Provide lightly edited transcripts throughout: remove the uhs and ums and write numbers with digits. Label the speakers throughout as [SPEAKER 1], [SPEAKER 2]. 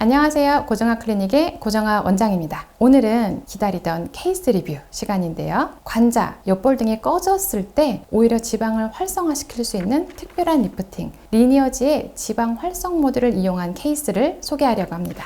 [SPEAKER 1] 안녕하세요. 고정아 클리닉의 고정아 원장입니다. 오늘은 기다리던 케이스 리뷰 시간인데요. 관자, 옆볼 등이 꺼졌을 때 오히려 지방을 활성화시킬 수 있는 특별한 리프팅, 리니어지의 지방 활성 모드를 이용한 케이스를 소개하려고 합니다.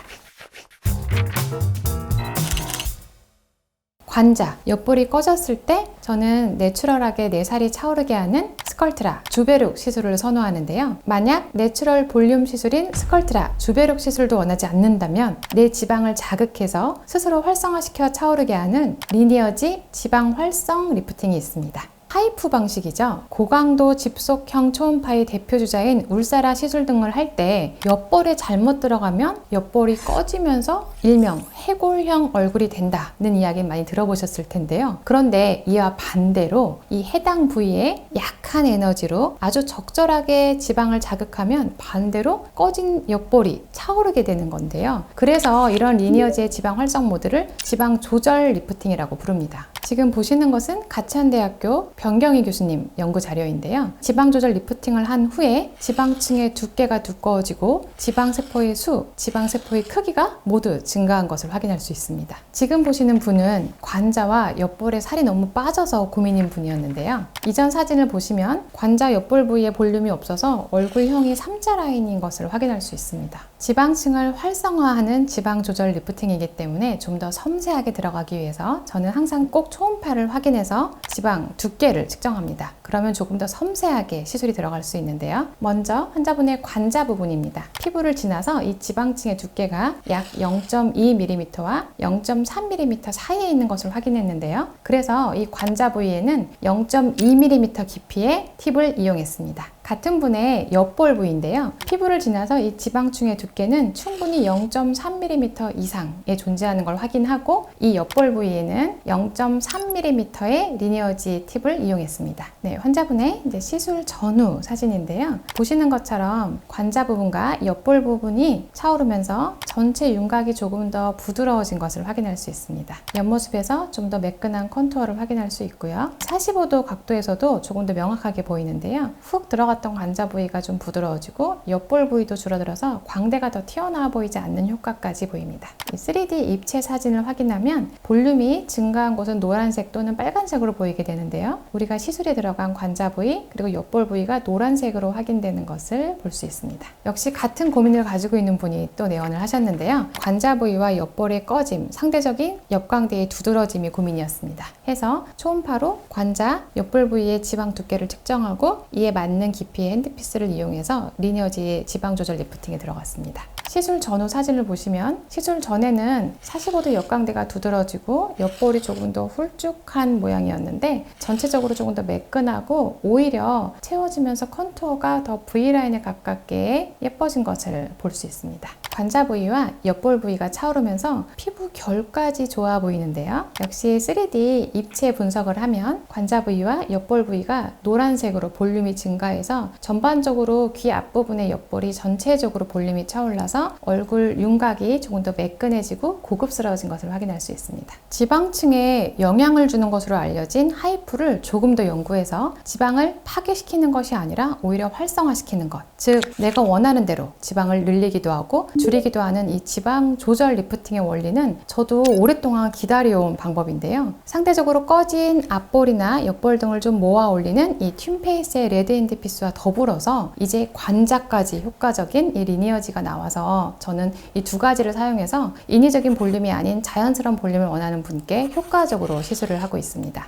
[SPEAKER 1] 관자, 옆볼이 꺼졌을 때 저는 내추럴하게 내 살이 차오르게 하는 스컬트라, 주베룩 시술을 선호하는데요. 만약 내추럴 볼륨 시술인 스컬트라, 주베룩 시술도 원하지 않는다면 내 지방을 자극해서 스스로 활성화시켜 차오르게 하는 리니어지 지방 활성 리프팅이 있습니다. 하이프 방식이죠. 고강도 집속형 초음파의 대표 주자인 울사라 시술 등을 할 때 옆볼에 잘못 들어가면 옆볼이 꺼지면서 일명 해골형 얼굴이 된다는 이야기 많이 들어보셨을 텐데요. 그런데 이와 반대로 이 해당 부위에 약한 에너지로 아주 적절하게 지방을 자극하면 반대로 꺼진 옆볼이 차오르게 되는 건데요. 그래서 이런 리니어지의 지방 활성 모드를 지방 조절 리프팅이라고 부릅니다. 지금 보시는 것은 가천대학교 변경희 교수님 연구 자료인데요. 지방 조절 리프팅을 한 후에 지방층의 두께가 두꺼워지고 지방세포의 수, 지방세포의 크기가 모두 증가한 것을 확인할 수 있습니다. 지금 보시는 분은 관자와 옆볼에 살이 너무 빠져서 고민인 분이었는데요. 이전 사진을 보시면 관자 옆볼 부위에 볼륨이 없어서 얼굴형이 3자 라인인 것을 확인할 수 있습니다. 지방층을 활성화하는 지방 조절 리프팅이기 때문에 좀 더 섬세하게 들어가기 위해서 저는 항상 꼭 초음파를 확인해서 지방 두께를 측정합니다. 그러면 조금 더 섬세하게 시술이 들어갈 수 있는데요. 먼저 환자분의 관자 부분입니다. 피부를 지나서 이 지방층의 두께가 약 0.2mm와 0.3mm 사이에 있는 것을 확인했는데요. 그래서 이 관자 부위에는 0.2mm 깊이의 팁을 이용했습니다. 같은 분의 옆볼 부위인데요. 피부를 지나서 이 지방층의 두께는 충분히 0.3mm 이상에 존재하는 걸 확인하고 이 옆볼 부위에는 0.3mm의 리니어지 팁을 이용했습니다. 네, 환자분의 시술 전후 사진인데요. 보시는 것처럼 관자 부분과 옆볼 부분이 차오르면서 전체 윤곽이 조금 더 부드러워진 것을 확인할 수 있습니다. 옆모습에서 좀 더 매끈한 컨투어를 확인할 수 있고요. 45도 각도에서도 조금 더 명확하게 보이는데요. 훅 들어갔던 관자 부위가 좀 부드러워지고 옆볼 부위도 줄어들어서 광대가 더 튀어나와 보이지 않는 효과까지 보입니다. 3D 입체 사진을 확인하면 볼륨이 증가한 곳은 노란색 또는 빨간색으로 보이게 되는데요. 우리가 시술에 들어간 관자 부위 그리고 옆볼 부위가 노란색으로 확인되는 것을 볼 수 있습니다. 역시 같은 고민을 가지고 있는 분이 또 내원을 하셨는데요. 관자 부위와 옆볼의 꺼짐, 상대적인 옆광대의 두드러짐이 고민이었습니다. 해서 초음파로 관자, 옆볼 부위의 지방 두께를 측정하고 이에 맞는 깊이의 핸드피스를 이용해서 리니어지 지방 조절 리프팅에 들어갔습니다. 시술 전후 사진을 보시면 시술 전에는 45도 옆광대가 두드러지고 옆볼이 조금 더 훌쭉한 모양이었는데 전체적으로 조금 더 매끈하고 오히려 채워지면서 컨투어가 더 V라인에 가깝게 예뻐진 것을 볼 수 있습니다. 관자 부위와 옆볼 부위가 차오르면서 피부 결까지 좋아 보이는데요. 역시 3D 입체 분석을 하면 관자 부위와 옆볼 부위가 노란색으로 볼륨이 증가해서 전반적으로 귀 앞부분의 옆볼이 전체적으로 볼륨이 차올라서 얼굴 윤곽이 조금 더 매끈해지고 고급스러워진 것을 확인할 수 있습니다. 지방층에 영향을 주는 것으로 알려진 하이프를 조금 더 연구해서 지방을 파괴시키는 것이 아니라 오히려 활성화시키는 것, 즉 내가 원하는 대로 지방을 늘리기도 하고 줄이기도 하는 이 지방 조절 리프팅의 원리는 저도 오랫동안 기다려온 방법인데요. 상대적으로 꺼진 앞볼이나 옆볼 등을 좀 모아 올리는 이 튠페이스의 레드 핸드피스와 더불어서 이제 관자까지 효과적인 이 리니어지가 나와서 저는 이 두 가지를 사용해서 인위적인 볼륨이 아닌 자연스러운 볼륨을 원하는 분께 효과적으로 시술을 하고 있습니다.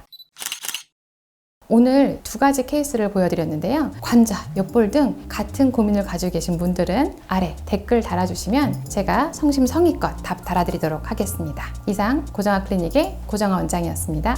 [SPEAKER 1] 오늘 두 가지 케이스를 보여드렸는데요. 관자, 옆볼 등 같은 고민을 가지고 계신 분들은 아래 댓글 달아주시면 제가 성심성의껏 답 달아드리도록 하겠습니다. 이상 고정아 클리닉의 고정아 원장이었습니다.